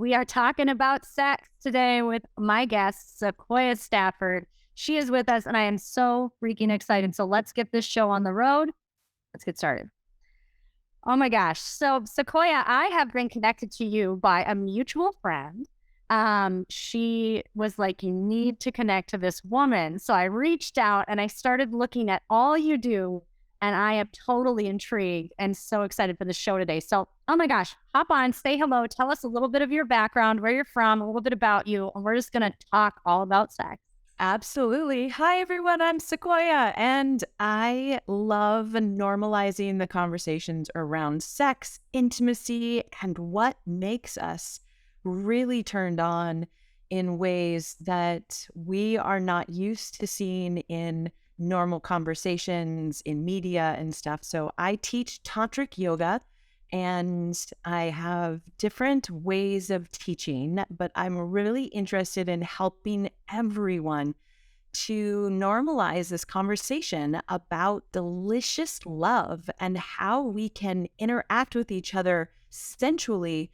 We are talking about sex today with my guest, Sequoia Stafford. She is with us, and I am so freaking excited. So let's get this show on the road. Let's get started. Oh my gosh. So, Sequoia, I have been connected to you by a mutual friend. She was like, you need to connect to this woman. So I reached out and I started looking at all you do. And I am totally intrigued and so excited for the show today. So, oh my gosh, hop on, say hello, tell us a little bit of your background, where you're from, a little bit about you, and we're just going to talk all about sex. Absolutely. Hi, everyone. I'm Sequoia, and I love normalizing the conversations around sex, intimacy, and what makes us really turned on in ways that we are not used to seeing in normal conversations in media and stuff. So I teach tantric yoga. And I have different ways of teaching, but I'm really interested in helping everyone to normalize this conversation about delicious love and how we can interact with each other sensually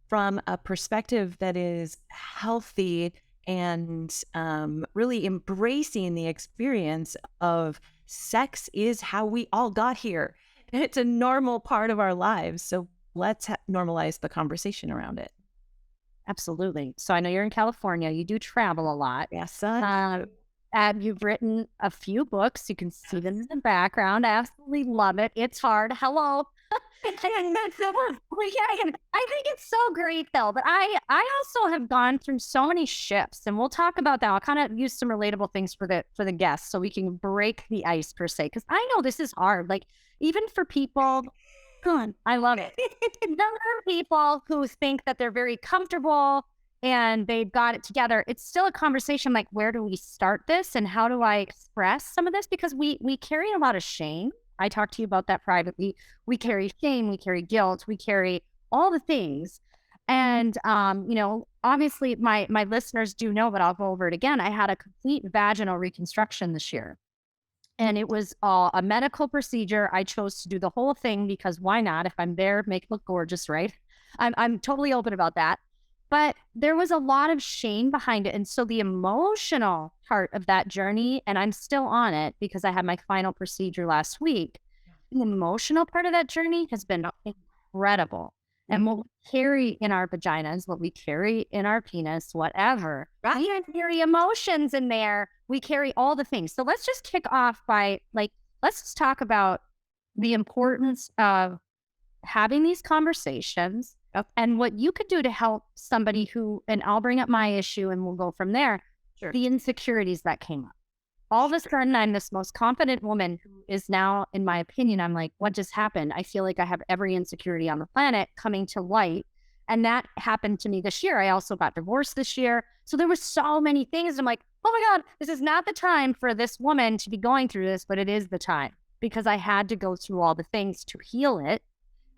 from a perspective that is healthy and really embracing the experience of sex is how we all got here. It's a normal part of our lives. So let's normalize the conversation around it. Absolutely. So I know you're in California, you do travel a lot. Yes, And you've written a few books. You can see them in the background. I absolutely love it. It's hard. Hello. I think it's so great though. But I also have gone through so many shifts, and we'll talk about that. I'll kind of use some relatable things for the guests so we can break the ice per se. Because I know this is hard. Like even for people, good. I love it. There are people who think that they're very comfortable and they've got it together. It's still a conversation like, where do we start this and how do I express some of this? Because we carry a lot of shame. I talked to you about that privately. We carry shame, we carry guilt, we carry all the things. And obviously my listeners do know, but I'll go over it again. I had a complete vaginal reconstruction this year. And it was a medical procedure. I chose to do the whole thing because why not? If I'm there, make it look gorgeous, right? I'm totally open about that. But there was a lot of shame behind it. And so the emotional part of that journey, and I'm still on it because I had my final procedure last week. The emotional part of that journey has been incredible. And what we carry in our vaginas, what we carry in our penis, whatever, right? We carry emotions in there. We carry all the things. So let's just kick off by let's just talk about the importance of having these conversations and what you could do to help somebody who, and I'll bring up my issue and we'll go from there. Sure. The insecurities that came up. All of a sudden, I'm this most confident woman who is now, in my opinion, I'm like, what just happened? I feel like I have every insecurity on the planet coming to light. And that happened to me this year. I also got divorced this year. So there were so many things. I'm like, oh my God, this is not the time for this woman to be going through this, but it is the time because I had to go through all the things to heal it.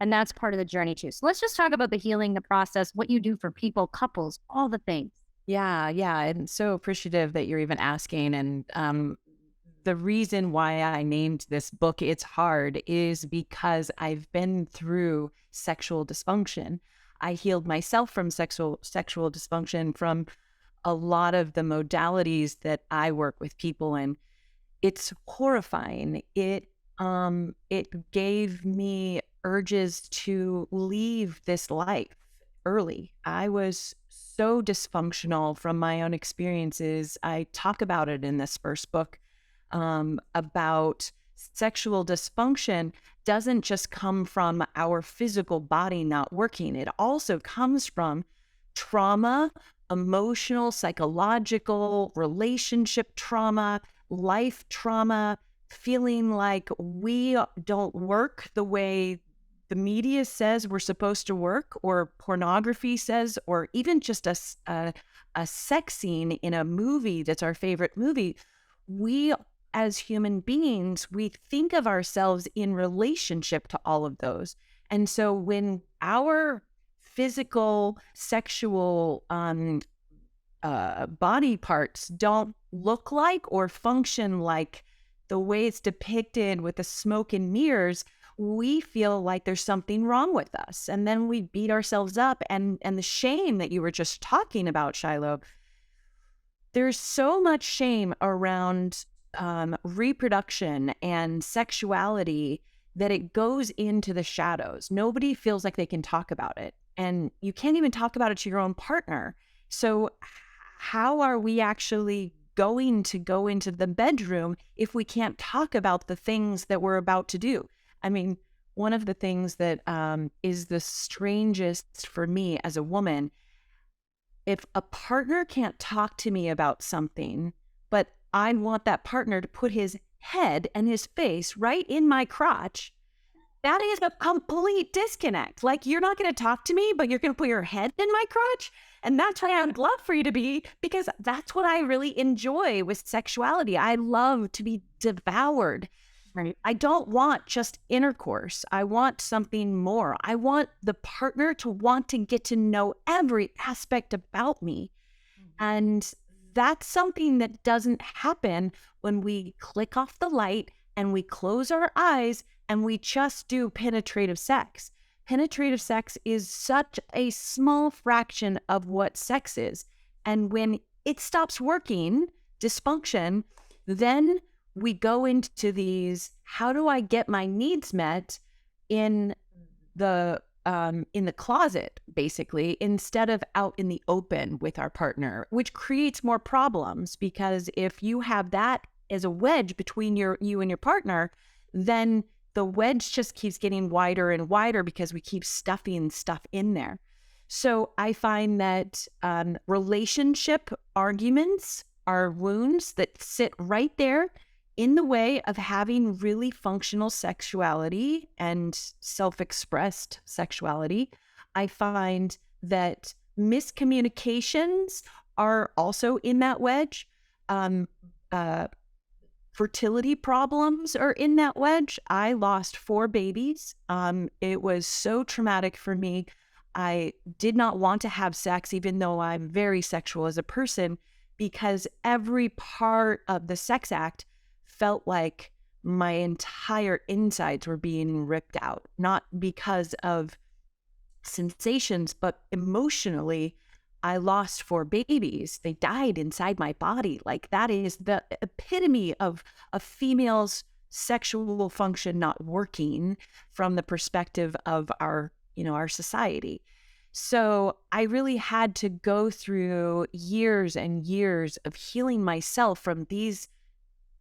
And that's part of the journey too. So let's just talk about the healing, the process, what you do for people, couples, all the things. Yeah. I'm so appreciative that you're even asking. And the reason why I named this book It's Hard is because I've been through sexual dysfunction. I healed myself from sexual dysfunction from a lot of the modalities that I work with people in. It's horrifying. It gave me urges to leave this life early. I was so dysfunctional from my own experiences. I talk about it in this first book about sexual dysfunction doesn't just come from our physical body not working. It also comes from trauma, emotional, psychological, relationship trauma, life trauma, feeling like we don't work the way the media says we're supposed to work, or pornography says, or even just a sex scene in a movie that's our favorite movie. We, as human beings, we think of ourselves in relationship to all of those. And so when our physical, sexual body parts don't look like or function like the way it's depicted with the smoke and mirrors, we feel like there's something wrong with us. And then we beat ourselves up. And the shame that you were just talking about, Shylo, there's so much shame around reproduction and sexuality that it goes into the shadows. Nobody feels like they can talk about it. And you can't even talk about it to your own partner. So how are we actually going to go into the bedroom if we can't talk about the things that we're about to do? I mean, one of the things that is the strangest for me as a woman, if a partner can't talk to me about something, but I want that partner to put his head and his face right in my crotch, that is a complete disconnect. Like, you're not going to talk to me, but you're going to put your head in my crotch. And that's why I would love for you to be, because that's what I really enjoy with sexuality. I love to be devoured. Right. I don't want just intercourse. I want something more. I want the partner to want to get to know every aspect about me. And that's something that doesn't happen when we click off the light and we close our eyes and we just do penetrative sex. Penetrative sex is such a small fraction of what sex is. And when it stops working, dysfunction, then we go into these, how do I get my needs met in the closet, basically, instead of out in the open with our partner, which creates more problems, because if you have that as a wedge between you and your partner, then the wedge just keeps getting wider and wider because we keep stuffing stuff in there. So I find that relationship arguments are wounds that sit right there in the way of having really functional sexuality and self-expressed sexuality. I find that miscommunications are also in that wedge. Fertility problems are in that wedge. I lost 4 babies. It was so traumatic for me. I did not want to have sex, even though I'm very sexual as a person, because every part of the sex act felt like my entire insides were being ripped out, not because of sensations, but emotionally. I lost 4 babies. They died inside my body. Like, that is the epitome of a female's sexual function not working from the perspective of our society. So I really had to go through years and years of healing myself from these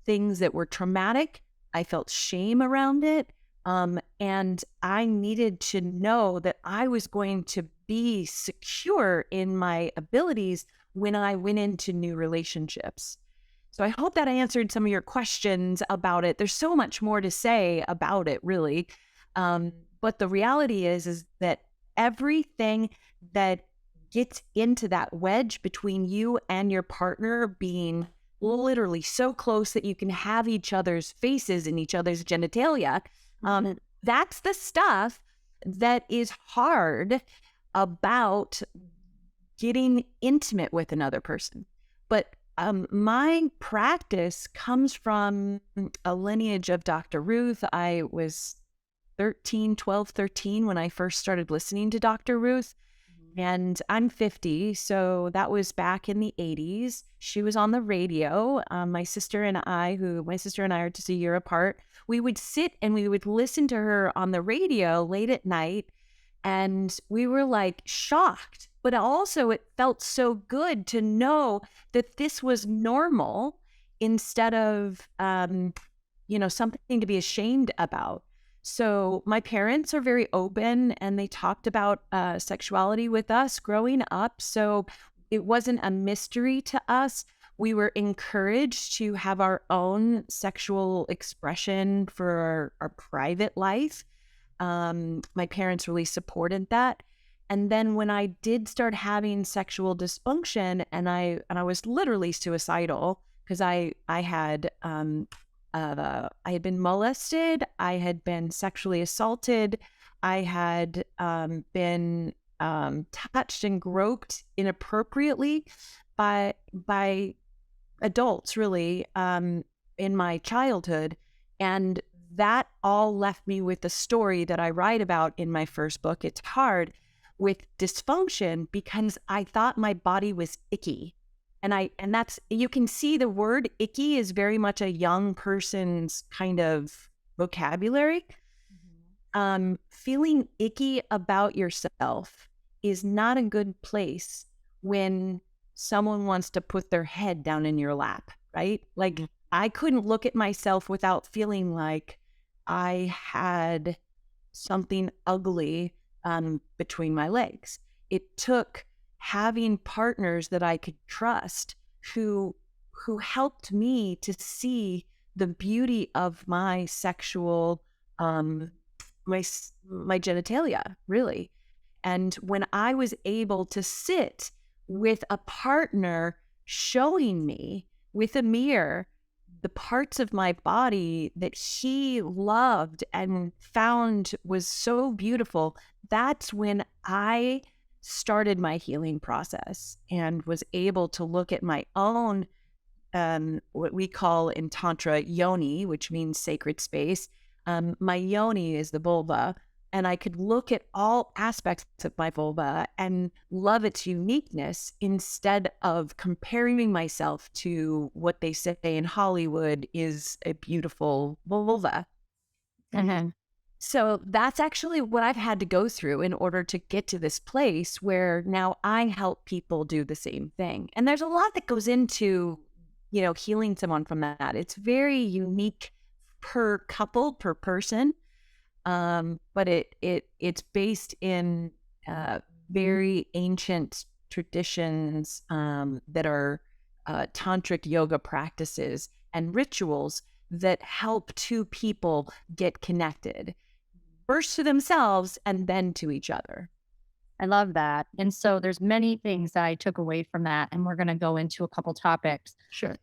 things that were traumatic. I felt shame around it. And I needed to know that I was going to be secure in my abilities when I went into new relationships. So I hope that I answered some of your questions about it. There's so much more to say about it, really. But the reality is that everything that gets into that wedge between you and your partner being literally so close that you can have each other's faces in each other's genitalia, that's the stuff that is hard about getting intimate with another person. But my practice comes from a lineage of Dr. Ruth. I was 12, 13 when I first started listening to Dr. Ruth. And I'm 50, so that was back in the 80s. She was on the radio. My sister and I are just a year apart, we would sit and we would listen to her on the radio late at night. And we were like shocked, but also it felt so good to know that this was normal instead of, something to be ashamed about. So my parents are very open and they talked about sexuality with us growing up. So it wasn't a mystery to us. We were encouraged to have our own sexual expression for our private life. My parents really supported that. And then when I did start having sexual dysfunction and I was literally suicidal because I had been molested, I had been sexually assaulted, I had been touched and groped inappropriately by adults, really, in my childhood. And that all left me with the story that I write about in my first book, It's Hard, with dysfunction, because I thought my body was icky. And that's, you can see the word icky is very much a young person's kind of vocabulary. Feeling icky about yourself is not a good place when someone wants to put their head down in your lap, right? Like, I couldn't look at myself without feeling like I had something ugly between my legs. It took having partners that I could trust who helped me to see the beauty of my sexual my genitalia, really. And when I was able to sit with a partner showing me with a mirror the parts of my body that he loved and found was so beautiful, that's when I started my healing process and was able to look at my own, what we call in Tantra, yoni, which means sacred space. My yoni is the vulva, and I could look at all aspects of my vulva and love its uniqueness instead of comparing myself to what they say in Hollywood is a beautiful vulva. So that's actually what I've had to go through in order to get to this place where now I help people do the same thing. And there's a lot that goes into, healing someone from that. It's very unique per couple, per person. But it's based in very ancient traditions that are tantric yoga practices and rituals that help two people get connected, first to themselves and then to each other. I love that. And so there's many things that I took away from that, and we're going to go into a couple topics. Sure.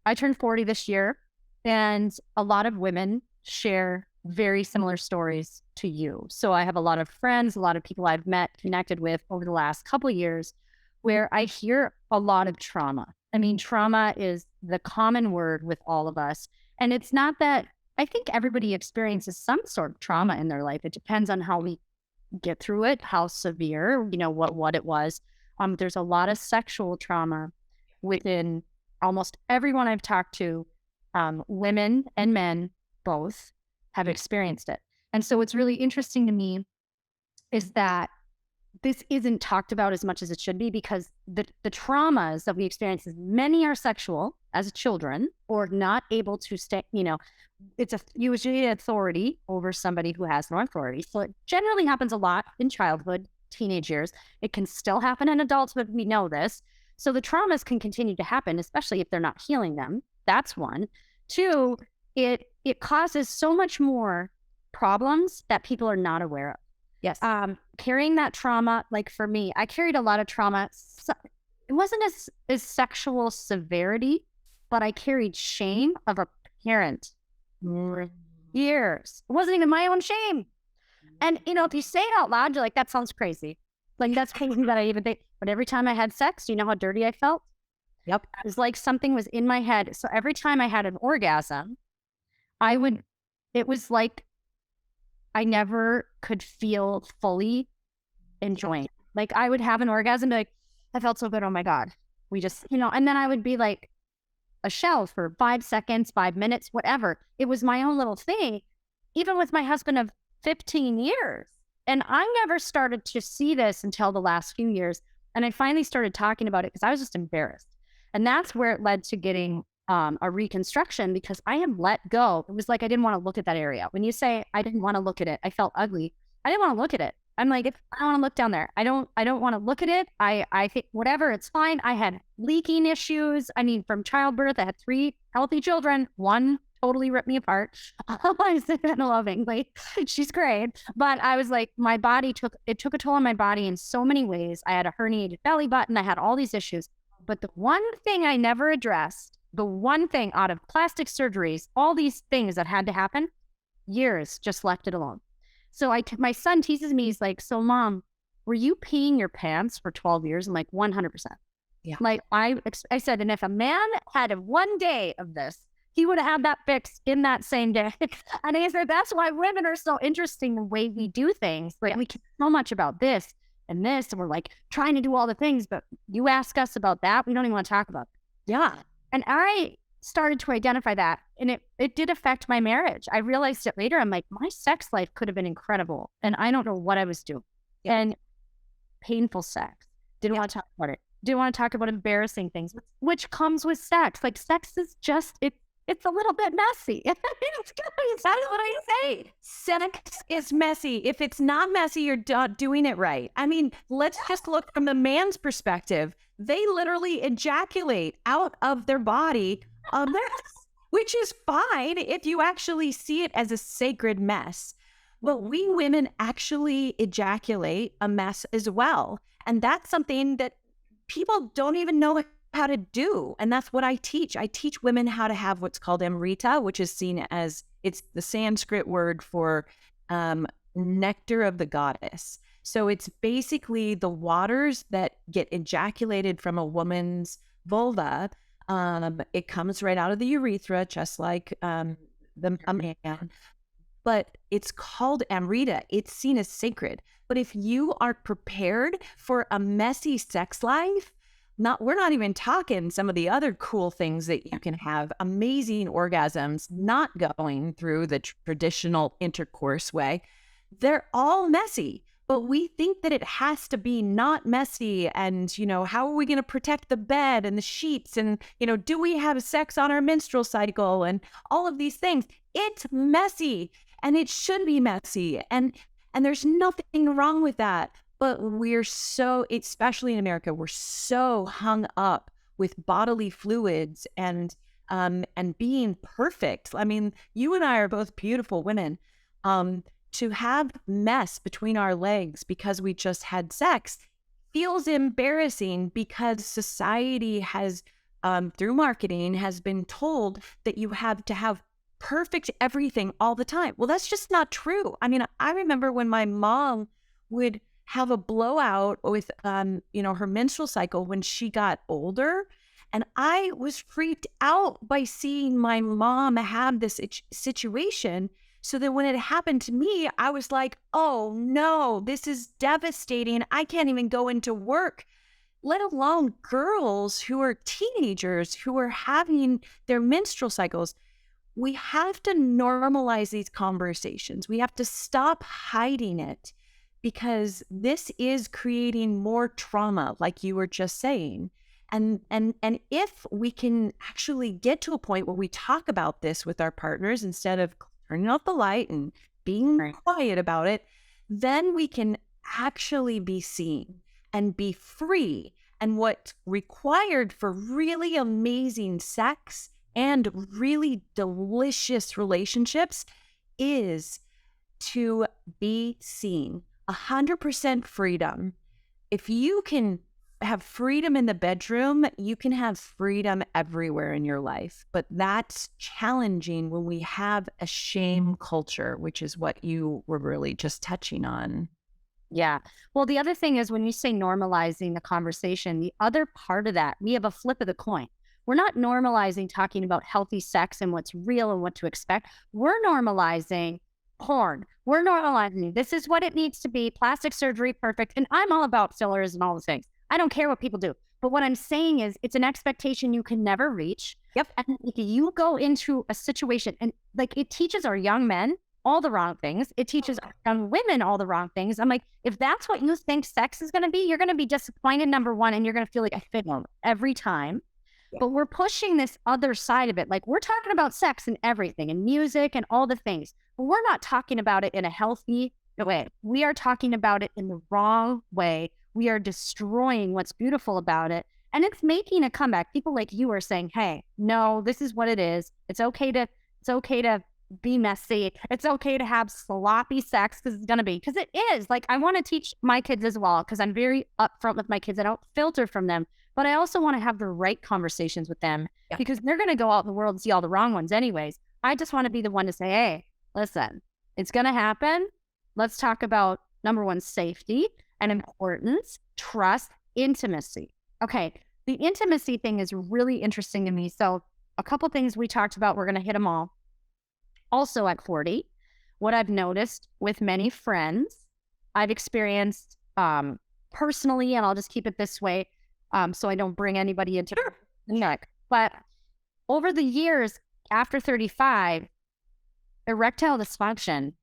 I turned 40 this year, and a lot of women share very similar stories to you. So I have a lot of friends, a lot of people I've met, connected with over the last couple of years, where I hear a lot of trauma. I mean, trauma is the common word with all of us. And it's not that, I think everybody experiences some sort of trauma in their life. It depends on how we get through it, how severe, what it was. There's a lot of sexual trauma within almost everyone I've talked to. Women and men both have experienced it. And so what's really interesting to me is that this isn't talked about as much as it should be, because the traumas that we experience, many are sexual as children or not able to stay, it's usually authority over somebody who has no authority. So it generally happens a lot in childhood, teenage years. It can still happen in adulthood. We know this. So the traumas can continue to happen, especially if they're not healing them. That's one. Two, it causes so much more problems that people are not aware of. Yes. Carrying that trauma, like for me, I carried a lot of trauma. So it wasn't as sexual severity, but I carried shame of a parent for years. It wasn't even my own shame. And, if you say it out loud, you're like, that sounds crazy. Like, that's crazy that I even think. But every time I had sex, do you know how dirty I felt? Yep. It was like something was in my head. So every time I had an orgasm, it was like I never could feel fully enjoying. Like, I would have an orgasm, be like, I felt so good. Oh my God. We just, and then I would be like a shell for 5 seconds, 5 minutes, whatever. It was my own little thing, even with my husband of 15 years. And I never started to see this until the last few years. And I finally started talking about it because I was just embarrassed. And that's where it led to getting a reconstruction, because I had let go. It was like I didn't want to look at that area. When you say I didn't want to look at it, I felt ugly. I didn't want to look at it. I'm like, I don't want to look down there. I don't want to look at it. I think whatever, it's fine. I had leaking issues. I mean, from childbirth, I had 3 healthy children. 1 totally ripped me apart. I said that lovingly. She's great. But I was like, my body took a toll on my body in so many ways. I had a herniated belly button. I had all these issues. But the one thing I never addressed, the one thing out of plastic surgeries, all these things that had to happen, years just left it alone. So my son teases me. He's like, so Mom, were you peeing your pants for 12 years? I'm like, 100%. Yeah. Like I said, and if a man had 1 day of this, he would have had that fixed in that same day. And I said, that's why women are so interesting the way we do things. Like we care so much about this and this, and we're like trying to do all the things, but you ask us about that, we don't even want to talk about it. Yeah. And I started to identify that, and it did affect my marriage. I realized it later. I'm like, my sex life could have been incredible, and I don't know what I was doing. Yeah. And painful sex. Didn't want to talk about it. Didn't want to talk about embarrassing things, which comes with sex. Like sex is just, it's a little bit messy. It's exactly what I say. Sex is messy. If it's not messy, you're not doing it right. I mean, let's just look from the man's perspective. They literally ejaculate out of their body, which is fine if you actually see it as a sacred mess. But we women actually ejaculate a mess as well. And that's something that people don't even know how to do. And that's what I teach. I teach women how to have what's called amrita, which is seen as, it's the Sanskrit word for nectar of the goddess. So it's basically the waters that get ejaculated from a woman's vulva. It comes right out of the urethra, just like a man. But it's called amrita. It's seen as sacred. But if you aren't prepared for a messy sex life, we're not even talking some of the other cool things that you can have, amazing orgasms, not going through the traditional intercourse way. They're all messy, but we think that it has to be not messy. And, how are we going to protect the bed and the sheets? And, do we have sex on our menstrual cycle and all of these things? It's messy, and it should be messy. And there's nothing wrong with that. But we're so, especially in America, we're so hung up with bodily fluids and being perfect. I mean, you and I are both beautiful women. To have mess between our legs because we just had sex feels embarrassing, because society has, through marketing, has been told that you have to have perfect everything all the time. Well, that's just not true. I mean, I remember when my mom would have a blowout with, her menstrual cycle when she got older. And I was freaked out by seeing my mom have this situation. So that when it happened to me, I was like, oh no, this is devastating. I can't even go into work, let alone girls who are teenagers who are having their menstrual cycles. We have to normalize these conversations. We have to stop hiding it, because this is creating more trauma, like you were just saying. And if we can actually get to a point where we talk about this with our partners instead of turning off the light and being quiet about it, then we can actually be seen and be free. And what's required for really amazing sex and really delicious relationships is to be seen. 100% freedom. If you can have freedom in the bedroom, you can have freedom everywhere in your life. But that's challenging when we have a shame culture, which is what you were really just touching on. Yeah. Well, the other thing is, when you say normalizing the conversation, the other part of that, we have a flip of the coin. We're not normalizing talking about healthy sex and what's real and what to expect. We're normalizing porn. We're normalizing, this is what it needs to be, plastic surgery, perfect. And I'm all about fillers and all the things. I don't care what people do. But what I'm saying is, it's an expectation you can never reach. Yep. And if you go into a situation, and like, it teaches our young men all the wrong things. It teaches our young women all the wrong things. I'm like, if that's what you think sex is going to be, you're going to be disappointed, number one, and you're going to feel like I fit on every time. But we're pushing this other side of it. Like, we're talking about sex and everything and music and all the things, but we're not talking about it in a healthy way. We are talking about it in the wrong way. We are destroying what's beautiful about it. And it's making a comeback. People like you are saying, hey, no, this is what it is. It's okay to be messy. It's okay to have sloppy sex, because it's going to be, because it is. Like, I want to teach my kids as well, because I'm very upfront with my kids. I don't filter from them. But I also want to have the right conversations with them, because they're going to go out in the world and see all the wrong ones anyways. I just want to be the one to say, hey, listen, it's going to happen. Let's talk about, number one, safety and importance, trust, intimacy. Okay. The intimacy thing is really interesting to me. So a couple things we talked about, we're going to hit them all. Also at 40, what I've noticed with many friends, I've experienced personally, and I'll just keep it this way so I don't bring anybody into the neck. But over the years, after 35, erectile dysfunction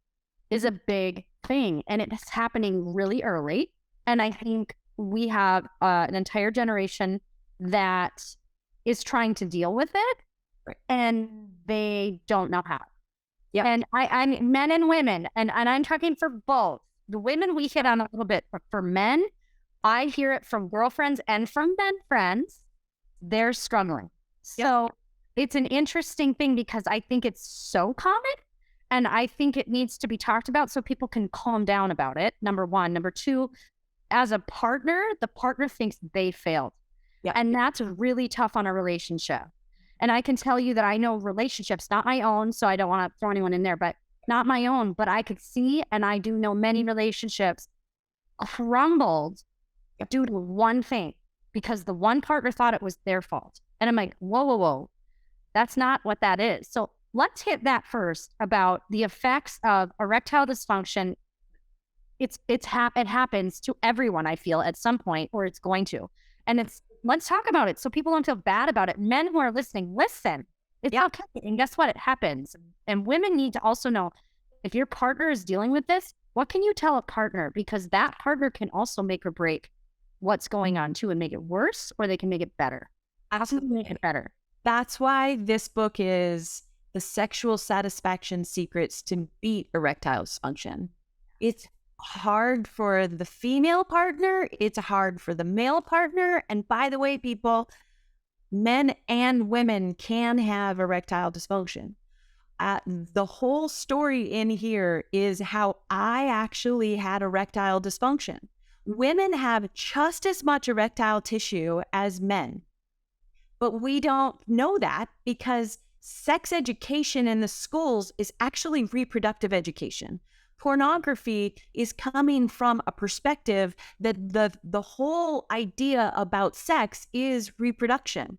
is a big thing, and it's happening really early. And I think we have an entire generation that is trying to deal with it, and they don't know how. Yeah. And I'm men and women, and I'm talking for both. The women we hit on a little bit, but for men, I hear it from girlfriends and from men friends, they're struggling. So it's an interesting thing because I think it's so common, and I think it needs to be talked about so people can calm down about it, number one. Number two, as a partner, the partner thinks they failed. Yeah. And that's really tough on a relationship. And I can tell you that I know relationships, not my own, so I don't want to throw anyone in there, but not my own, but I could see, and I do know many relationships crumbled due to one thing, because the one partner thought it was their fault. And I'm like, whoa. That's not what that is. So let's hit that first about the effects of erectile dysfunction. It happens to everyone, I feel, at some point, or it's going to. And let's talk about it so people don't feel bad about it. Men who are listening, listen. It's okay. And guess what? It happens. And women need to also know, if your partner is dealing with this, what can you tell a partner? Because that partner can also make or break what's going on too, and make it worse, or they can make it better. Absolutely make it better. That's why this book is The Sexual Satisfaction Secrets to Beat Erectile Dysfunction. It's hard for the female partner. It's hard for the male partner. And by the way, people, men and women can have erectile dysfunction. The whole story in here is how I actually had erectile dysfunction. Women have just as much erectile tissue as men, but we don't know that because sex education in the schools is actually reproductive education. Pornography is coming from a perspective that the whole idea about sex is reproduction.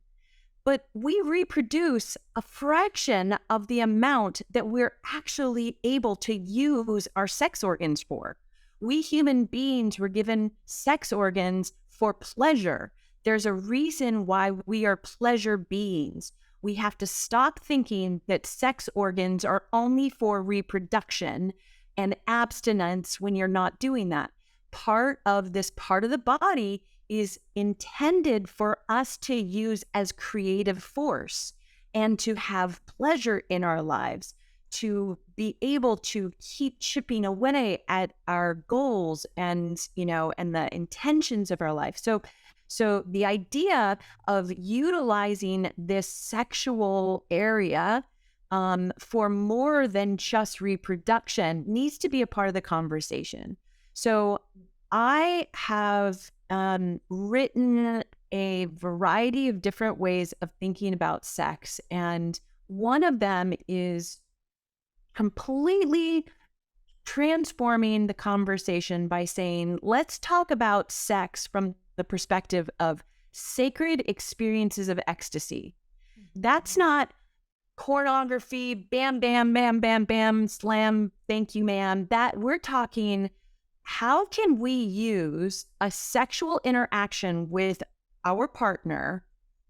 But we reproduce a fraction of the amount that we're actually able to use our sex organs for. We human beings were given sex organs for pleasure. There's a reason why we are pleasure beings. We have to stop thinking that sex organs are only for reproduction and abstinence when you're not doing that. Part of this part of the body is intended for us to use as creative force and to have pleasure in our lives, to be able to keep chipping away at our goals and, and the intentions of our life. So the idea of utilizing this sexual area for more than just reproduction needs to be a part of the conversation. So I have written a variety of different ways of thinking about sex. And one of them is completely transforming the conversation by saying, let's talk about sex from the perspective of sacred experiences of ecstasy. That's not pornography, bam, bam, bam, bam, bam, slam, thank you, ma'am. That we're talking, how can we use a sexual interaction with our partner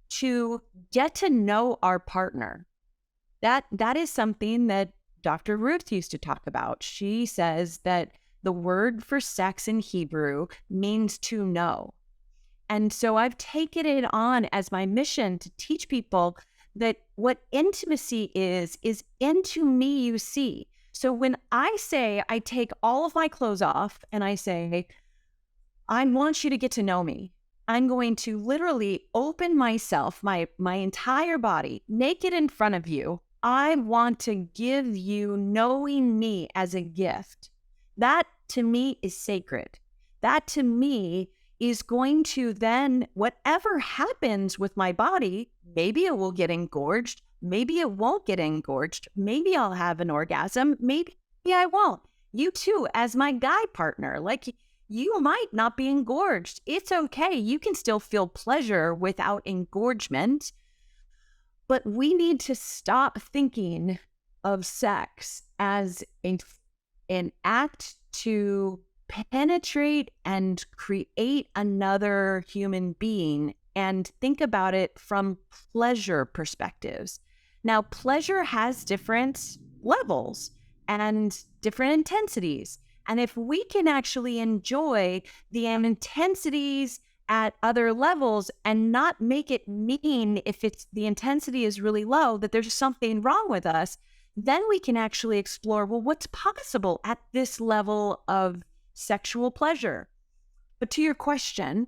to get to know our partner? That is something that Dr. Ruth used to talk about. She says that the word for sex in Hebrew means to know. And so I've taken it on as my mission to teach people that what intimacy is into me you see. So when I say, I take all of my clothes off and I say, I want you to get to know me, I'm going to literally open myself, my entire body, naked in front of you. I want to give you knowing me as a gift. That to me is sacred. That to me is going to then, whatever happens with my body, maybe it will get engorged, maybe it won't get engorged, maybe I'll have an orgasm, maybe I won't. You too, as my guy partner, like you might not be engorged. It's okay. You can still feel pleasure without engorgement. But we need to stop thinking of sex as an act to penetrate and create another human being, and think about it from pleasure perspectives. Now, pleasure has different levels and different intensities. And if we can actually enjoy the intensities at other levels and not make it mean, if it's the intensity is really low, that there's something wrong with us, then we can actually explore, well, what's possible at this level of sexual pleasure? But to your question,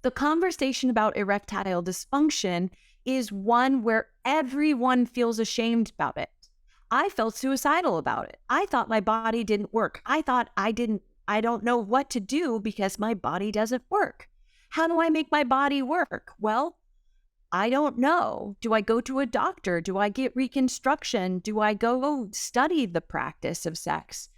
the conversation about erectile dysfunction is one where everyone feels ashamed about it. I felt suicidal about it. I thought my body didn't work. I thought I don't know what to do because my body doesn't work. How do I make my body work? Well, I don't know. Do I go to a doctor? Do I get reconstruction? Do I go study the practice of sex?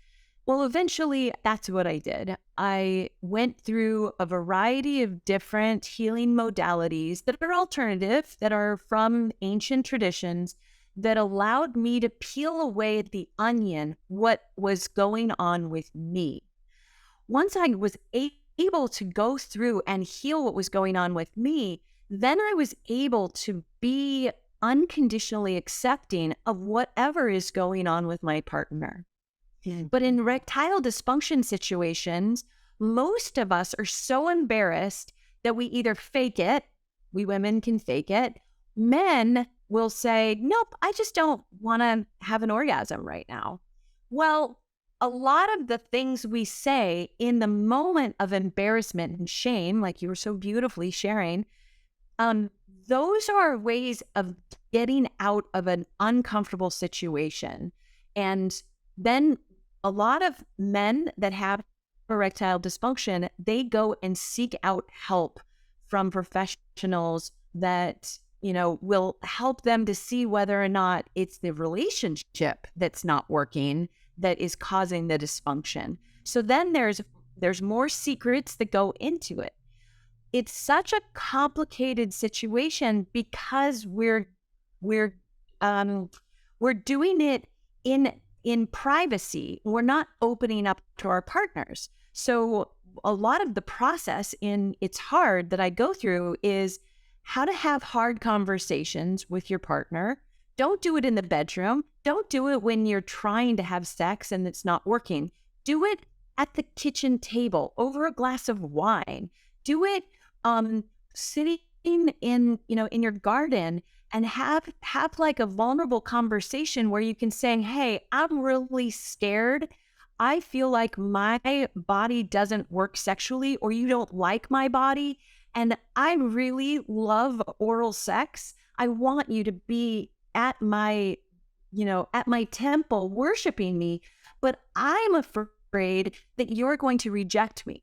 Well, eventually, that's what I did. I went through a variety of different healing modalities that are alternative, that are from ancient traditions, that allowed me to peel away the onion, what was going on with me. Once I was able to go through and heal what was going on with me, then I was able to be unconditionally accepting of whatever is going on with my partner. But in erectile dysfunction situations, most of us are so embarrassed that we either fake it, we women can fake it. Men will say, nope, I just don't want to have an orgasm right now. Well, a lot of the things we say in the moment of embarrassment and shame, like you were so beautifully sharing, those are ways of getting out of an uncomfortable situation. And then a lot of men that have erectile dysfunction, they go and seek out help from professionals that, will help them to see whether or not it's the relationship that's not working that is causing the dysfunction. So then there's more secrets that go into it. It's such a complicated situation because we're doing it in privacy. We're not opening up to our partners. So a lot of the process in It's Hard that I go through is how to have hard conversations with your partner. Don't do it in the bedroom. Don't do it when you're trying to have sex and it's not working. Do it at the kitchen table over a glass of wine. Do it sitting in your garden, and have like a vulnerable conversation where you can say, hey, I'm really scared. I feel like my body doesn't work sexually, or you don't like my body, and I really love oral sex. I want you to be at my temple worshiping me, but I'm afraid that you're going to reject me.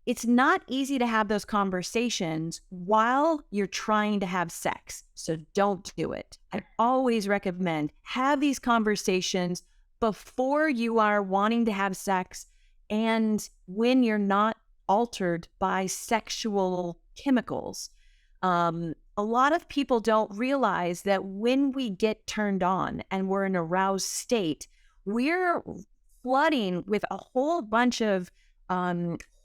It's not easy to have those conversations while you're trying to have sex. So don't do it. I always recommend have these conversations before you are wanting to have sex and when you're not altered by sexual chemicals. A lot of people don't realize that when we get turned on and we're in a aroused state, we're flooding with a whole bunch of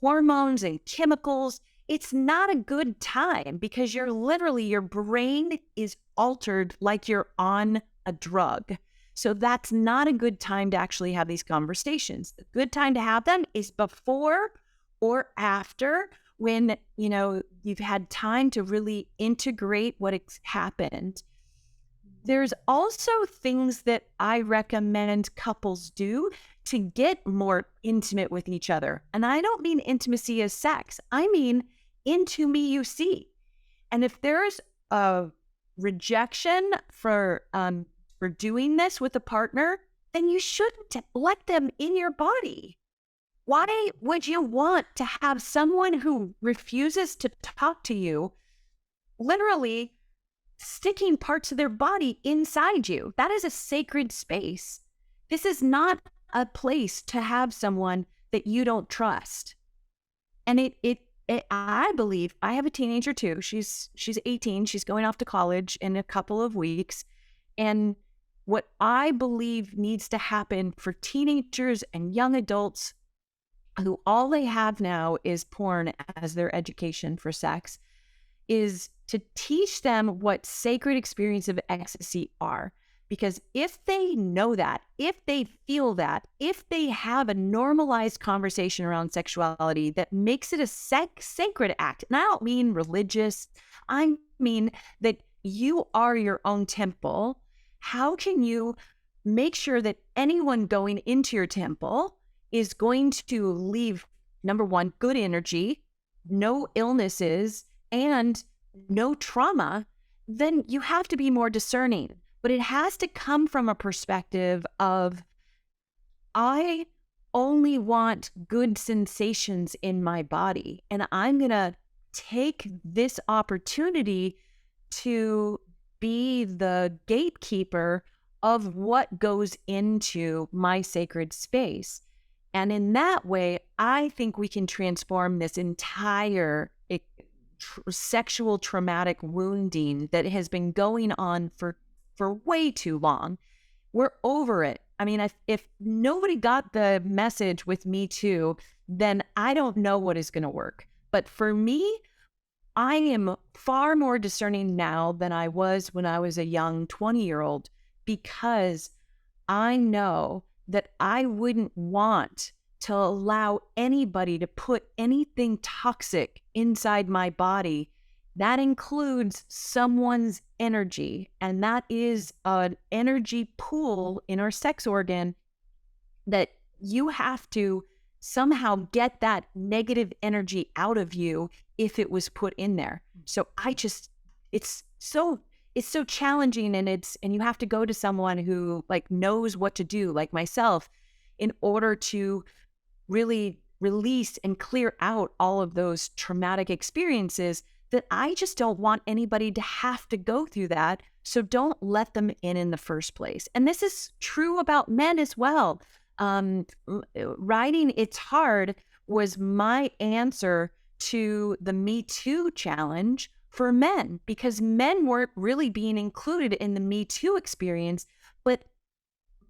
hormones and chemicals. It's not a good time because your brain is altered like you're on a drug. So that's not a good time to actually have these conversations. The good time to have them is before or after, when, you've had time to really integrate what has happened. There's also things that I recommend couples do to get more intimate with each other. And I don't mean intimacy as sex. I mean into me you see. And if there's a rejection for doing this with a partner, then you shouldn't let them in your body. Why would you want to have someone who refuses to talk to you literally sticking parts of their body inside you? That is a sacred space. This is not a place to have someone that you don't trust. And I believe I have a teenager too. She's 18. She's going off to college in a couple of weeks. And what I believe needs to happen for teenagers and young adults who all they have now is porn as their education for sex is to teach them what sacred experience of ecstasy are. Because if they know that, if they feel that, if they have a normalized conversation around sexuality that makes it a sacred act, and I don't mean religious, I mean that you are your own temple, how can you make sure that anyone going into your temple is going to leave, number one, good energy, no illnesses, and no trauma? Then you have to be more discerning. But it has to come from a perspective of, I only want good sensations in my body, and I'm going to take this opportunity to be the gatekeeper of what goes into my sacred space. And in that way, I think we can transform this entire sexual traumatic wounding that has been going on for way too long. We're over it. I mean, if nobody got the message with Me Too, then I don't know what is going to work. But for me, I am far more discerning now than I was when I was a young 20-year-old, because I know that I wouldn't want to allow anybody to put anything toxic inside my body. That includes someone's energy, and that is an energy pool in our sex organ that you have to somehow get that negative energy out of you if it was put in there. So it's so challenging, and you have to go to someone who like knows what to do, like myself, in order to really release and clear out all of those traumatic experiences that I just don't want anybody to have to go through that. So don't let them in the first place. And this is true about men as well. Writing It's Hard was my answer to the Me Too challenge for men, because men weren't really being included in the Me Too experience, but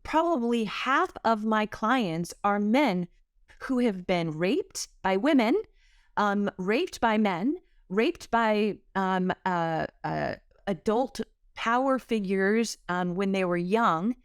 probably half of my clients are men who have been raped by women, raped by men, raped by adult power figures when they were young,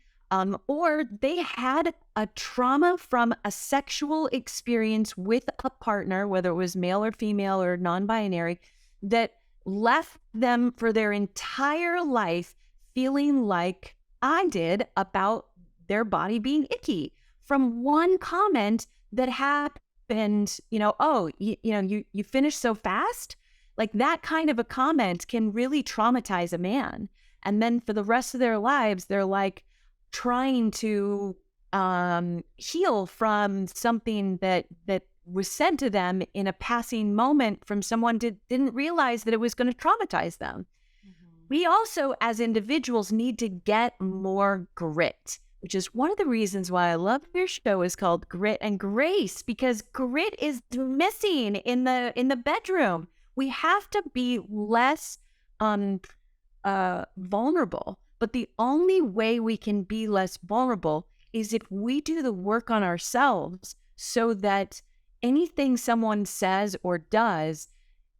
or they had a trauma from a sexual experience with a partner, whether it was male or female or non-binary, that left them for their entire life feeling like I did about their body being icky from one comment that happened, oh, you finished so fast. Like that kind of a comment can really traumatize a man. And then for the rest of their lives, they're like trying to heal from something that was said to them in a passing moment from someone didn't realize that it was going to traumatize them. Mm-hmm. We also, as individuals, need to get more grit, which is one of the reasons why I love your show is called Grit and Grace, because grit is missing in the bedroom. We have to be less vulnerable, but the only way we can be less vulnerable is if we do the work on ourselves, so that anything someone says or does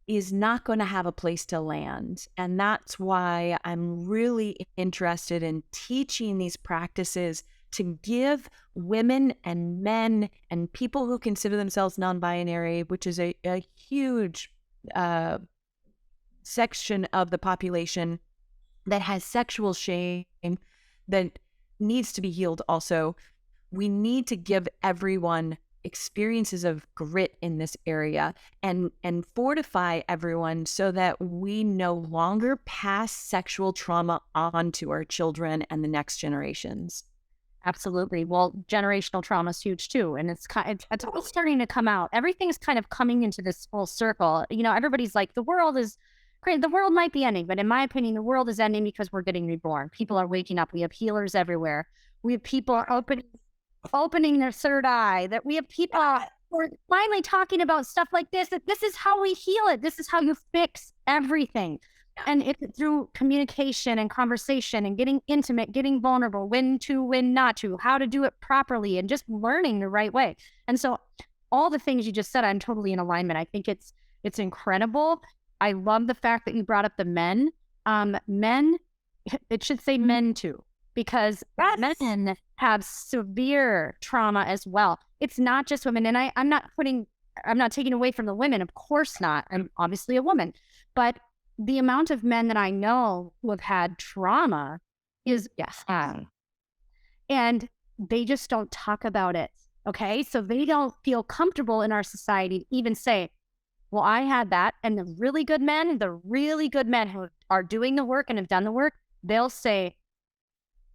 is not going to have a place to land. And that's why I'm really interested in teaching these practices to give women and men and people who consider themselves non-binary, which is a huge section of the population that has sexual shame that needs to be healed also. We need to give everyone experiences of grit in this area and fortify everyone so that we no longer pass sexual trauma on to our children and the next generations. Absolutely. Well, generational trauma is huge too. And it's all starting to come out. Everything's kind of coming into this full circle. Everybody's like, the world is great. The world might be ending, but in my opinion, the world is ending because we're getting reborn. People are waking up. We have healers everywhere. We have people opening their third eye, that we have people we're finally talking about stuff like this, that this is how we heal it. This is how you fix everything. And it's through communication and conversation and getting intimate, getting vulnerable, when to, when not to, how to do it properly, and just learning the right way. And so all the things you just said, I'm totally in alignment. I think it's incredible. I love the fact that you brought up the men. Men, it should say men too, because men have severe trauma as well. It's not just women. And I'm not taking away from the women. Of course not. I'm obviously a woman. But the amount of men that I know who have had trauma is high. And they just don't talk about it. Okay. So they don't feel comfortable in our society to even say, well, I had that. And the really good men who are doing the work and have done the work, they'll say,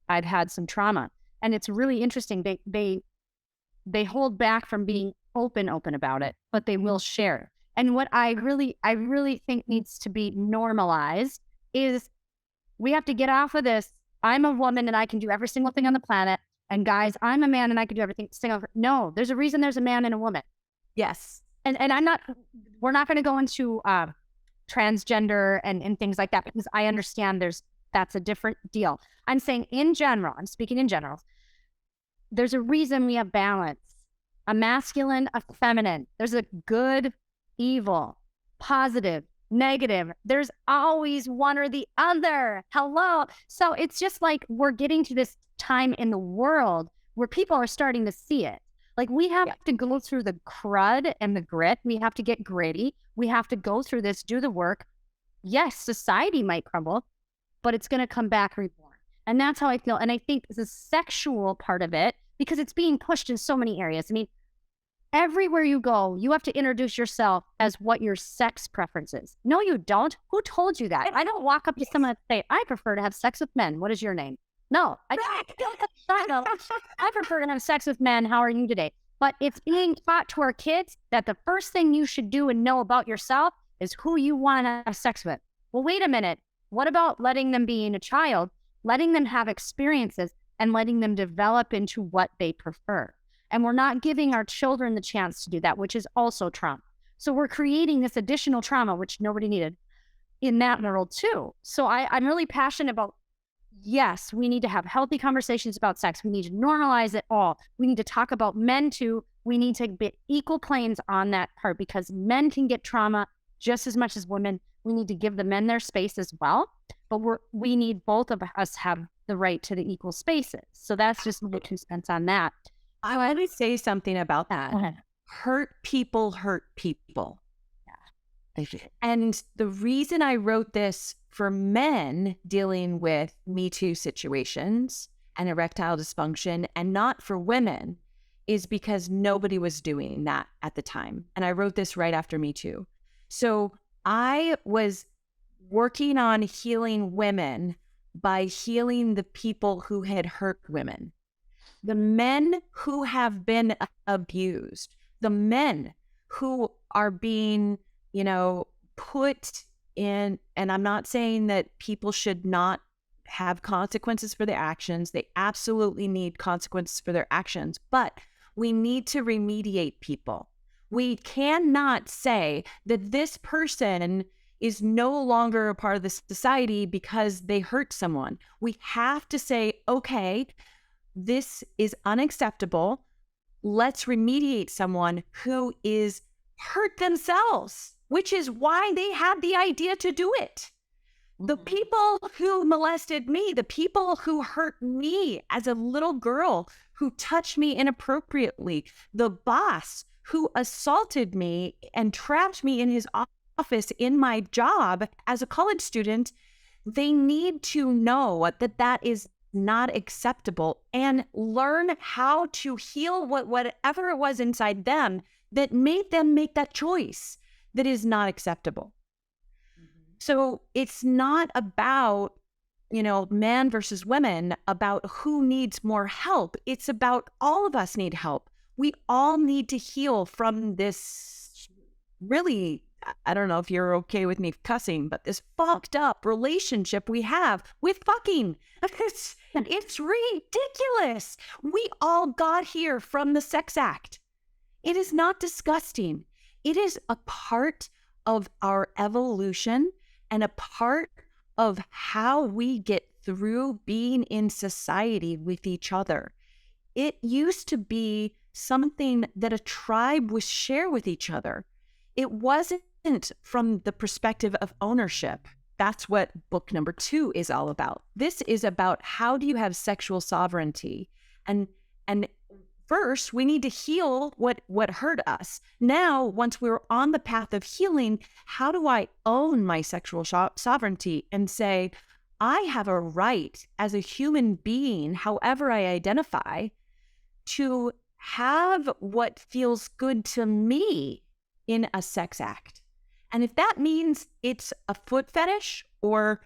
I've had some trauma. And it's really interesting. They hold back from being open about it, but they will share. And what I really think needs to be normalized is we have to get off of this. I'm a woman and I can do every single thing on the planet. And guys, I'm a man and I can do everything. No, there's a reason there's a man and a woman. Yes. And we're not going to go into transgender and things like that, because I understand that's a different deal. I'm saying I'm speaking in general. There's a reason we have balance, a masculine, a feminine. There's a good, evil, positive, negative. There's always one or the other. Hello. So it's just like we're getting to this time in the world where people are starting to see it. Like we have to go through the crud and the grit. We have to get gritty. We have to go through this, do the work. Yes, society might crumble, but it's going to come back reborn. And that's how I feel. And I think the sexual part of it, because it's being pushed in so many areas. I mean, everywhere you go, you have to introduce yourself as what your sex preference is. No, you don't. Who told you that? I don't walk up to someone and say, I prefer to have sex with men. What is your name? No, I prefer to have sex with men. How are you today? But it's being taught to our kids that the first thing you should do and know about yourself is who you want to have sex with. Well, wait a minute. What about letting them being a child, letting them have experiences and letting them develop into what they prefer? And we're not giving our children the chance to do that, which is also trauma. So we're creating this additional trauma, which nobody needed in that world too. So I'm really passionate about, yes, we need to have healthy conversations about sex. We need to normalize it all. We need to talk about men too. We need to be equal planes on that part, because men can get trauma just as much as women. We need to give the men their space as well. But we need both of us have the right to the equal spaces. So that's just my 2 cents on that. I want to say something about that. Hurt people hurt people. Yeah. And the reason I wrote this for men dealing with Me Too situations and erectile dysfunction, and not for women, is because nobody was doing that at the time. And I wrote this right after Me Too. So I was working on healing women by healing the people who had hurt women. The men who have been abused, the men who are being, put in, and I'm not saying that people should not have consequences for their actions. They absolutely need consequences for their actions, but we need to remediate people. We cannot say that this person is no longer a part of the society because they hurt someone. We have to say, okay, this is unacceptable. Let's remediate someone who is hurt themselves, which is why they had the idea to do it. The people who molested me, the people who hurt me as a little girl, who touched me inappropriately, the boss who assaulted me and trapped me in his office in my job as a college student, they need to know that that is not acceptable and learn how to heal whatever it was inside them that made them make that choice that is not acceptable. So it's not about, men versus women, about who needs more help. It's about all of us need help. We all need to heal from this really, I don't know if you're okay with me cussing, but this fucked up relationship we have with fucking. It's ridiculous. We all got here from the sex act. It is not disgusting. It is a part of our evolution and a part of how we get through being in society with each other. It used to be something that a tribe would share with each other. It wasn't from the perspective of ownership. That's what book number 2 is all about. This is about how do you have sexual sovereignty? And first, we need to heal what hurt us. Now, once we're on the path of healing, how do I own my sexual sovereignty and say, I have a right as a human being, however I identify, to have what feels good to me in a sex act. And if that means it's a foot fetish or,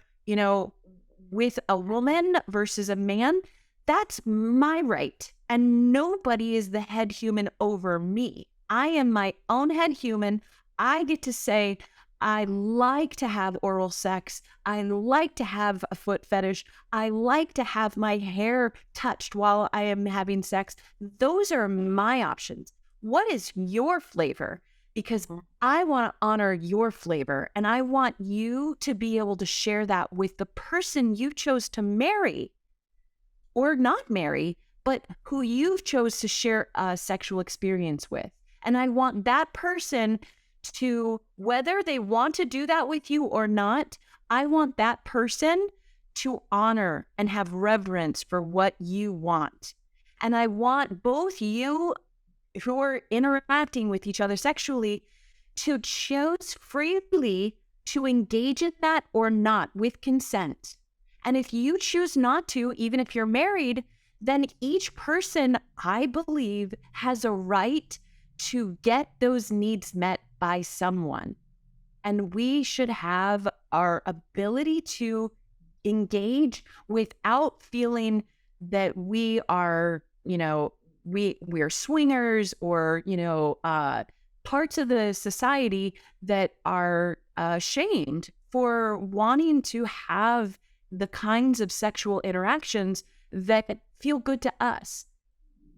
with a woman versus a man, that's my right. And nobody is the head human over me. I am my own head human. I get to say, I like to have oral sex. I like to have a foot fetish. I like to have my hair touched while I am having sex. Those are my options. What is your flavor? Because I want to honor your flavor, and I want you to be able to share that with the person you chose to marry or not marry, but who you've chose to share a sexual experience with. And I want that person to, whether they want to do that with you or not, I want that person to honor and have reverence for what you want. And I want both you who are interacting with each other sexually to choose freely to engage in that or not with consent. And if you choose not to, even if you're married, then each person, I believe, has a right to get those needs met by someone. And we should have our ability to engage without feeling that we are, we're swingers or, parts of the society that are shamed for wanting to have the kinds of sexual interactions that feel good to us.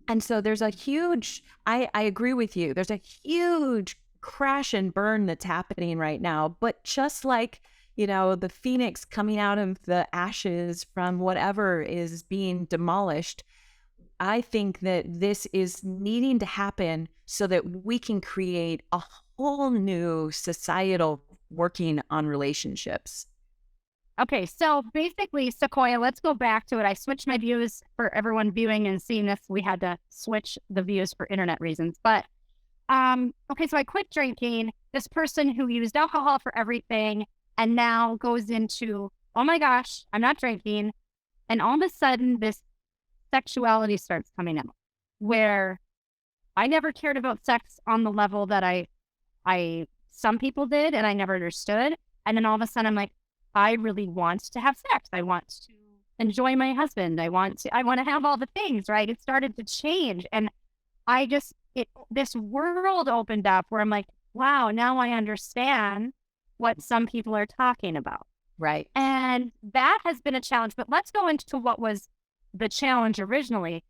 And so there's a huge, I agree with you, there's a huge crash and burn that's happening right now. But just like, the phoenix coming out of the ashes from whatever is being demolished, I think that this is needing to happen so that we can create a whole new societal working on relationships. Okay, so basically, Sequoia, let's go back to it. I switched my views for everyone viewing and seeing this. We had to switch the views for internet reasons. But, okay, so I quit drinking. This person who used alcohol for everything and now goes into, oh my gosh, I'm not drinking. And all of a sudden, this sexuality starts coming out where I never cared about sex on the level that some people did, and I never understood. And then all of a sudden I'm like, I really want to have sex. I want to enjoy my husband. I want to have all the things, right? It started to change. And this world opened up where I'm like, wow, now I understand what some people are talking about. Right. And that has been a challenge. But let's go into what was the challenge originally.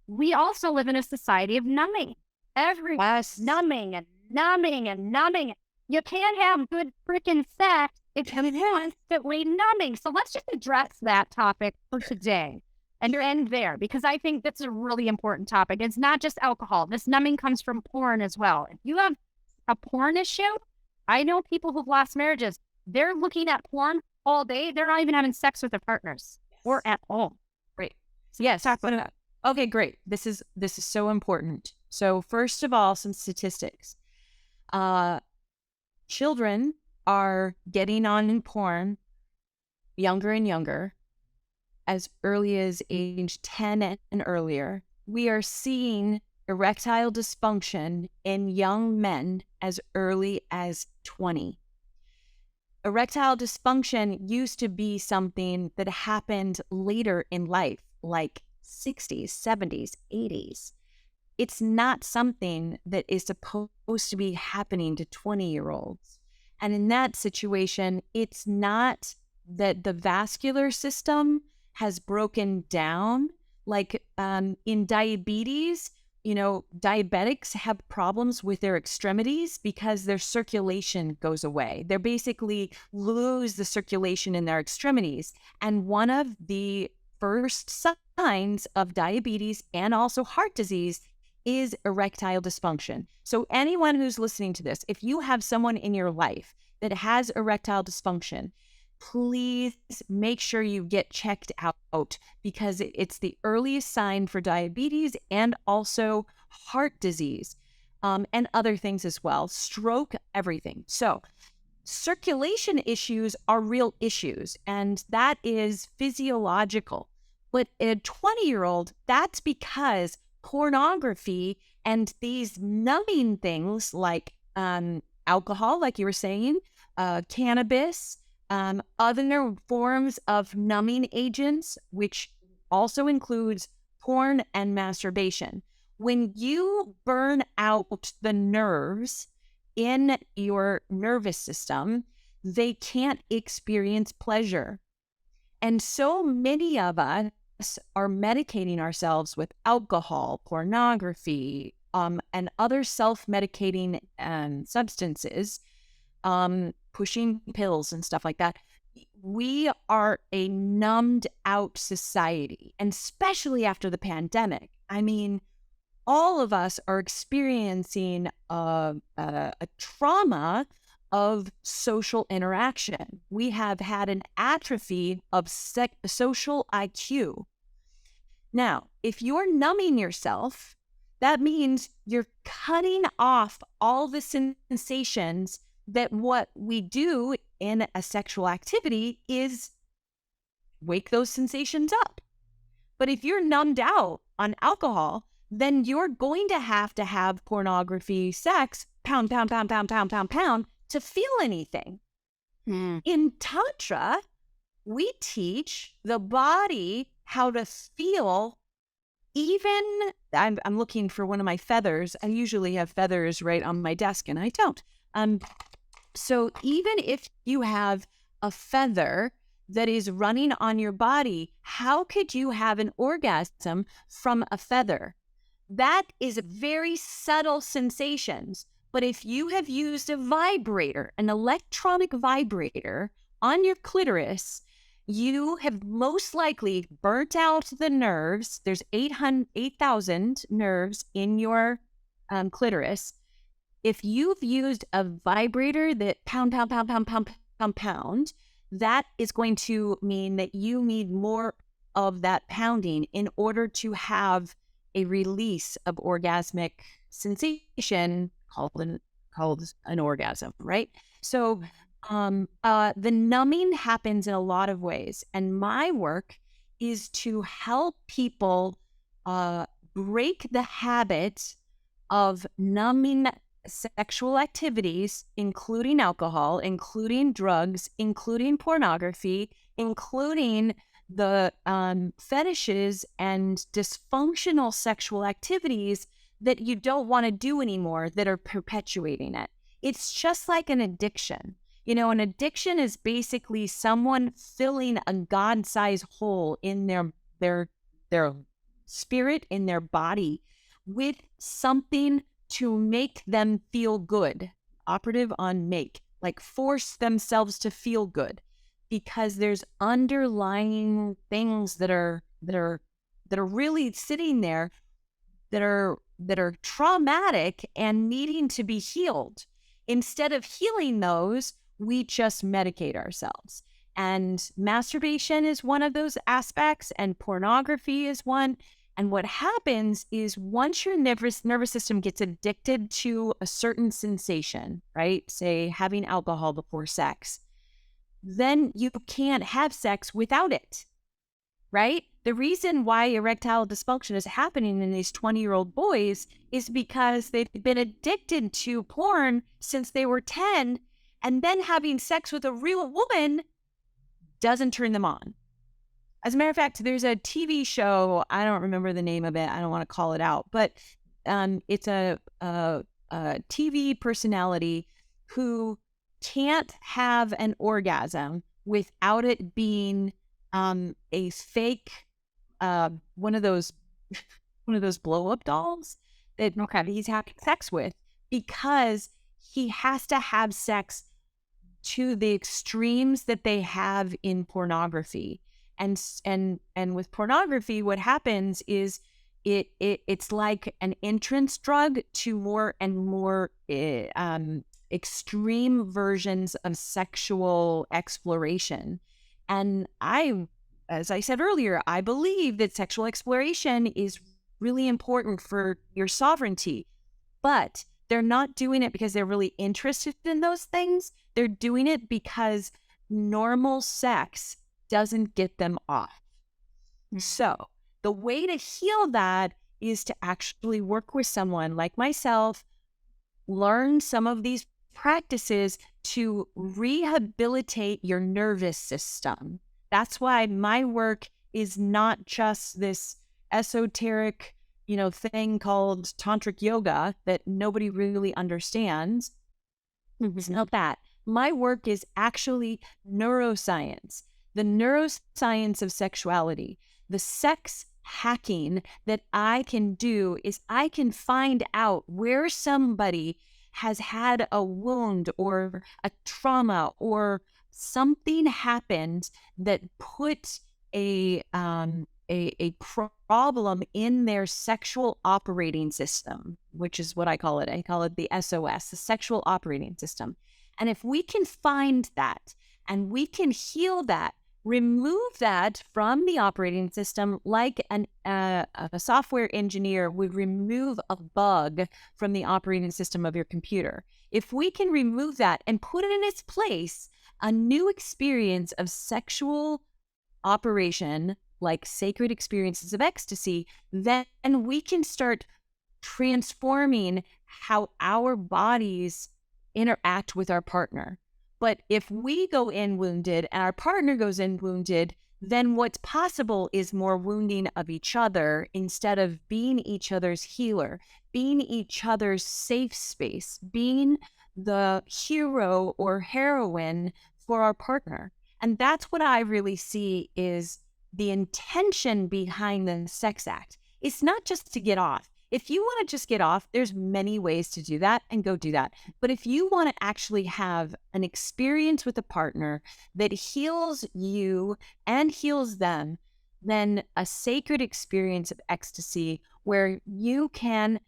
We also live in a society of numbing. Everyone's numbing and numbing and numbing. You can't have good freaking sex if you're constantly numbing. So let's just address that topic for today and end there, because I think that's a really important topic. It's not just alcohol. This numbing comes from porn as well. If you have a porn issue, I know people who've lost marriages. They're looking at porn all day. They're not even having sex with their partners or at all. Great. Yes. Okay, great. This is so important. So first of all, some statistics. Children are getting on in porn younger and younger, as early as age 10 and earlier. We are seeing erectile dysfunction in young men as early as 20. Erectile dysfunction used to be something that happened later in life, like 60s, 70s, 80s. It's not something that is supposed to be happening to 20-year-olds. And in that situation, it's not that the vascular system has broken down. Like in diabetes, diabetics have problems with their extremities because their circulation goes away. They basically lose the circulation in their extremities. And one of the first signs of diabetes and also heart disease is erectile dysfunction. So anyone who's listening to this, if you have someone in your life that has erectile dysfunction, please make sure you get checked out, because it's the earliest sign for diabetes and also heart disease, and other things as well, stroke, everything. So circulation issues are real issues, and that is physiological. But a 20-year-old, that's because pornography and these numbing things like alcohol, like you were saying, cannabis, other forms of numbing agents, which also includes porn and masturbation. When you burn out the nerves in your nervous system, they can't experience pleasure. And so many of us are medicating ourselves with alcohol, pornography, and other self-medicating substances, pushing pills and stuff like that. We are a numbed out society, and especially after the pandemic. I mean, all of us are experiencing a trauma of social interaction. We have had an atrophy of social IQ. Now, if you're numbing yourself, that means you're cutting off all the sensations that what we do in a sexual activity is wake those sensations up. But if you're numbed out on alcohol, then you're going to have pornography, sex, pound, pound, pound, pound, pound, pound, pound, to feel anything. In Tantra, we teach the body how to feel. Even, I'm looking for one of my feathers. I usually have feathers right on my desk, and I don't. So even if you have a feather that is running on your body, how could you have an orgasm from a feather? That is very subtle sensations. But if you have used a vibrator, an electronic vibrator on your clitoris, you have most likely burnt out the nerves. There's 8,000 nerves in your clitoris. If you've used a vibrator that pound, pound, pound, pound, pound, pound, pound, that is going to mean that you need more of that pounding in order to have a release of orgasmic sensation called an orgasm, right? So the numbing happens in a lot of ways. And my work is to help people break the habit of numbing sexual activities, including alcohol, including drugs, including pornography, including the fetishes and dysfunctional sexual activities that you don't want to do anymore that are perpetuating it. It's just like an addiction. An addiction is basically someone filling a God-sized hole in their spirit, in their body, with something to make them feel good. Operative on make, like force themselves to feel good, because there's underlying things that are really sitting there that are traumatic and needing to be healed. Instead of healing those, we just medicate ourselves. And masturbation is one of those aspects, and pornography is one. And what happens is once your nervous system gets addicted to a certain sensation, right? Say having alcohol before sex, then you can't have sex without it, right? The reason why erectile dysfunction is happening in these 20-year-old boys is because they've been addicted to porn since they were 10, and then having sex with a real woman doesn't turn them on. As a matter of fact, there's a TV show, I don't remember the name of it, I don't want to call it out, but it's a TV personality who can't have an orgasm without it being a fake, one of those blow-up dolls that Okay. he's having sex with, because he has to have sex to the extremes that they have in pornography. And with pornography, what happens is it's like an entrance drug to more and more extreme versions of sexual exploration. And as I said earlier, I believe that sexual exploration is really important for your sovereignty, but they're not doing it because they're really interested in those things. They're doing it because normal sex doesn't get them off. So the way to heal that is to actually work with someone like myself, learn some of these practices to rehabilitate your nervous system. That's why my work is not just this esoteric, thing called tantric yoga that nobody really understands. It's not that. My work is actually neuroscience, the neuroscience of sexuality. The sex hacking that I can do is I can find out where somebody has had a wound or a trauma or something happened that put a problem in their sexual operating system, which is what I call it. I call it the SOS, the sexual operating system. And if we can find that and we can heal that, remove that from the operating system, like a software engineer would remove a bug from the operating system of your computer. If we can remove that and put it in its place, a new experience of sexual operation, like sacred experiences of ecstasy, then we can start transforming how our bodies interact with our partner. But if we go in wounded and our partner goes in wounded, then what's possible is more wounding of each other instead of being each other's healer, being each other's safe space, being the hero or heroine for our partner. And that's what I really see is the intention behind the sex act. It's not just to get off. If you want to just get off, there's many ways to do that, and go do that. But if you want to actually have an experience with a partner that heals you and heals them, then a sacred experience of ecstasy where you can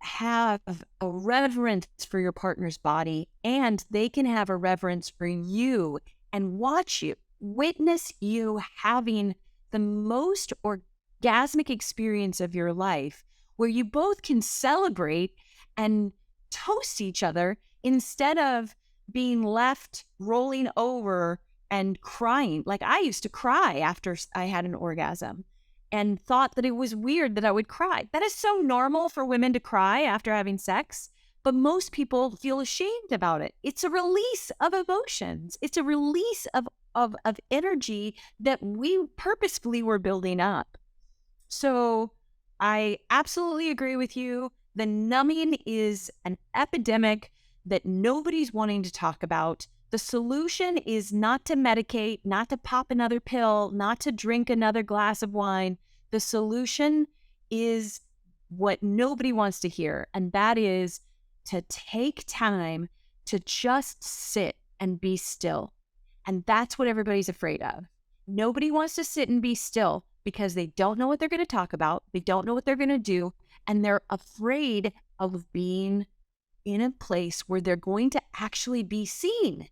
have a reverence for your partner's body and they can have a reverence for you and watch you, witness you having the most orgasmic experience of your life, where you both can celebrate and toast each other instead of being left rolling over and crying. Like I used to cry after I had an orgasm and thought that it was weird that I would cry. That is so normal for women to cry after having sex, but most people feel ashamed about it. It's a release of emotions. It's a release of energy that we purposefully were building up. So I absolutely agree with you. The numbing is an epidemic that nobody's wanting to talk about. The solution is not to medicate, not to pop another pill, not to drink another glass of wine. The solution is what nobody wants to hear, and that is to take time to just sit and be still. And that's what everybody's afraid of. Nobody wants to sit and be still because they don't know what they're going to talk about. They don't know what they're going to do. And they're afraid of being in a place where they're going to actually be seen.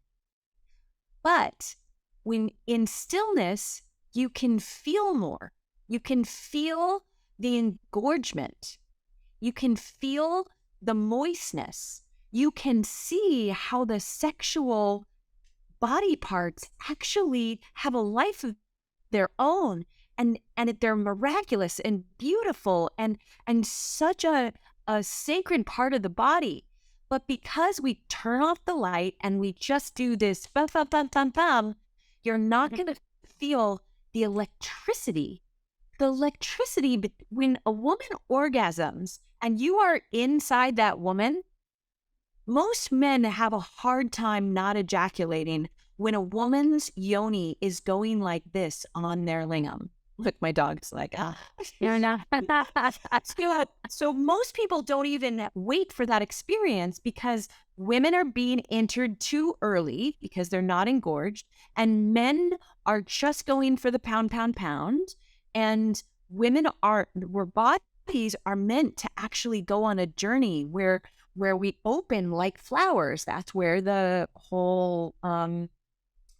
But when in stillness, you can feel more. You can feel the engorgement. You can feel the moistness. You can see how the sexual body parts actually have a life of their own, and they're miraculous and beautiful and such a sacred part of the body. But because we turn off the light and we just do this bum, bum, bum, bum, bum, you're not going to feel the electricity. The electricity when a woman orgasms and you are inside that woman. Most men have a hard time not ejaculating when a woman's yoni is going like this on their lingam. Look, my dog's like, You know? Yeah. So most people don't even wait for that experience because women are being entered too early because they're not engorged, and men are just going for the pound, pound, pound. And where bodies are meant to actually go on a journey where we open like flowers. That's where the whole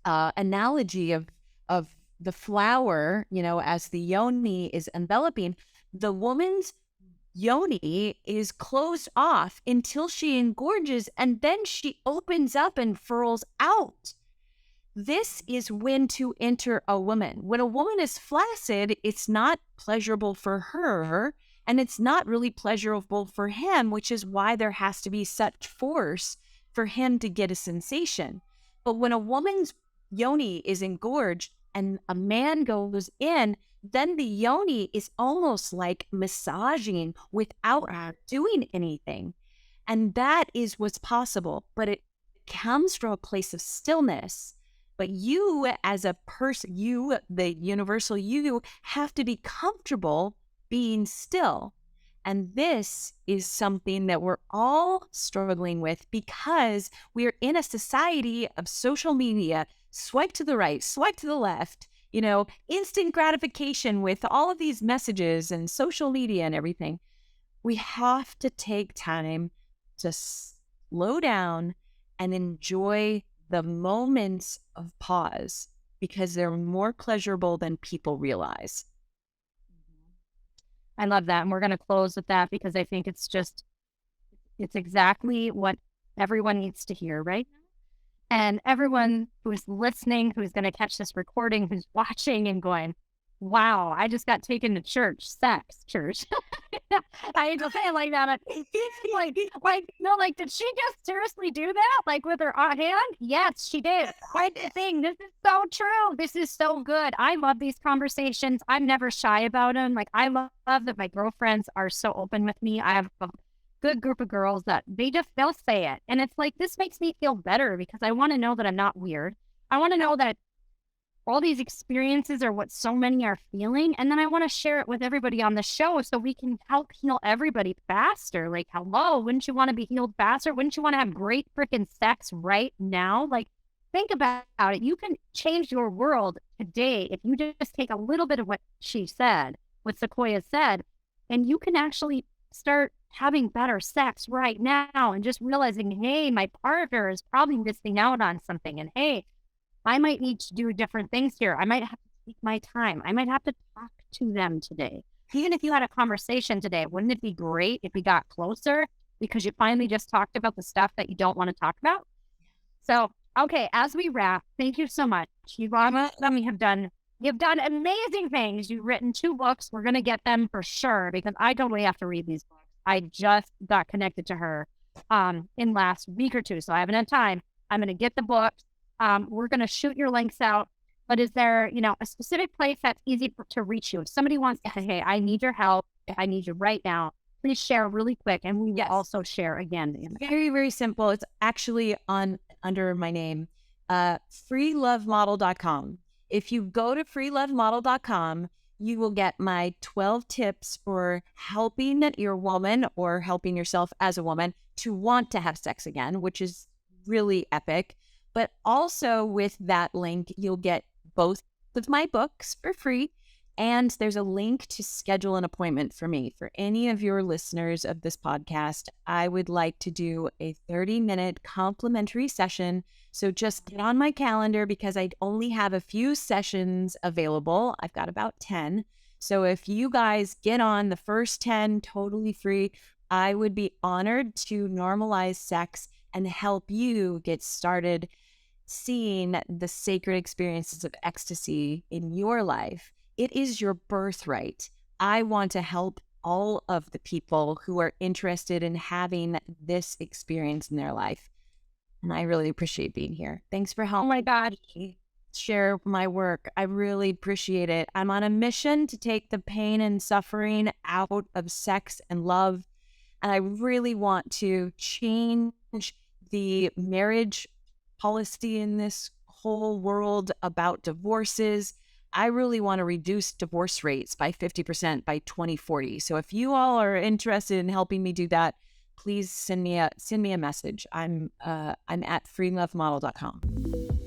analogy of the flower, as the yoni is enveloping, the woman's yoni is closed off until she engorges, and then she opens up and furls out. This is when to enter a woman. When a woman is flaccid, it's not pleasurable for her, and it's not really pleasurable for him, which is why there has to be such force for him to get a sensation. But when a woman's yoni is engorged and a man goes in, then the yoni is almost like massaging without doing anything. And that is what's possible, but it comes from a place of stillness. But you, as a person, the universal you, have to be comfortable being still. And this is something that we're all struggling with because we're in a society of social media, swipe to the right, swipe to the left, instant gratification with all of these messages and social media and everything. We have to take time to slow down and enjoy the moments of pause because they're more pleasurable than people realize. I love that. And we're going to close with that because I think it's exactly what everyone needs to hear right now. And everyone who's listening, who's going to catch this recording, who's watching and going, wow, I just got taken to church, church. I hate to say it like that. Did she just seriously do that? Like with her hand? Yes, she did. Quite the thing. This is so true. This is so good. I love these conversations. I'm never shy about them. Like I love that my girlfriends are so open with me. I have a good group of girls that they'll say it. And it's like, this makes me feel better because I want to know that I'm not weird. I want to know that all these experiences are what so many are feeling. And then I want to share it with everybody on the show so we can help heal everybody faster. Like, hello, wouldn't you want to be healed faster? Wouldn't you want to have great freaking sex right now? Like, think about it. You can change your world today if you just take a little bit of what she said, what Sequoia said, and you can actually start having better sex right now and just realizing, hey, my partner is probably missing out on something. And hey, I might need to do different things here. I might have to take my time. I might have to talk to them today. Even if you had a conversation today, wouldn't it be great if we got closer because you finally just talked about the stuff that you don't want to talk about? So, okay, as we wrap, thank you so much. You've done amazing things. You've written 2 books. We're going to get them for sure because I totally have to read these books. I just got connected to her in last week or 2, so I haven't had time. I'm going to get the books. We're going to shoot your links out, but is there, a specific place that's easy to reach you? If somebody wants to say, hey, I need your help. I need you right now. Please share really quick. And we will also share again. Very, very simple. It's actually under my name, freelovemodel.com. If you go to freelovemodel.com, you will get my 12 tips for helping your woman or helping yourself as a woman to want to have sex again, which is really epic. But also with that link, you'll get both of my books for free. And there's a link to schedule an appointment for me. For any of your listeners of this podcast, I would like to do a 30-minute complimentary session. So just get on my calendar because I only have a few sessions available. I've got about 10. So if you guys get on the first 10 totally free, I would be honored to normalize sex and help you get started seeing the sacred experiences of ecstasy in your life. It is your birthright. I want to help all of the people who are interested in having this experience in their life. And I really appreciate being here. Thanks for helping. Oh my God. Share my work. I really appreciate it. I'm on a mission to take the pain and suffering out of sex and love. And I really want to change the marriage policy in this whole world about divorces. I really want to reduce divorce rates by 50% by 2040. So if you all are interested in helping me do that, please send me a message. I'm at freelovemodel.com.